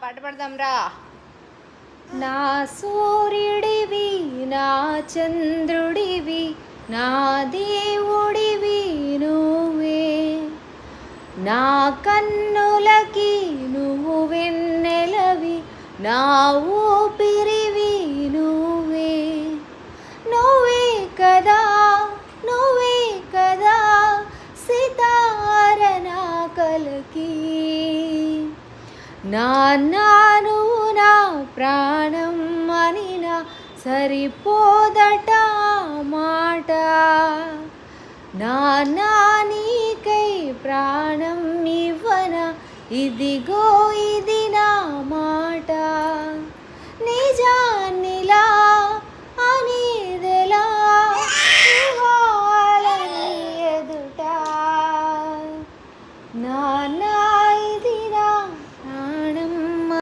పాట పాడదాం రా. నా సూర్యుడివి, నా చంద్రుడివి, నా దేవుడివి నువ్వే. నా కన్నులకి నువ్వు వెన్నెలవి, నా ఊపిరివి నువ్వే. నువ్వే కదా, నువ్వే కదా సితార నా కలకి. నాను నా ప్రాణం అనినా సరిపోదట మాట. నాన్నా నీకై ప్రాణం ఇవ్వన, ఇదిగో ఇది నా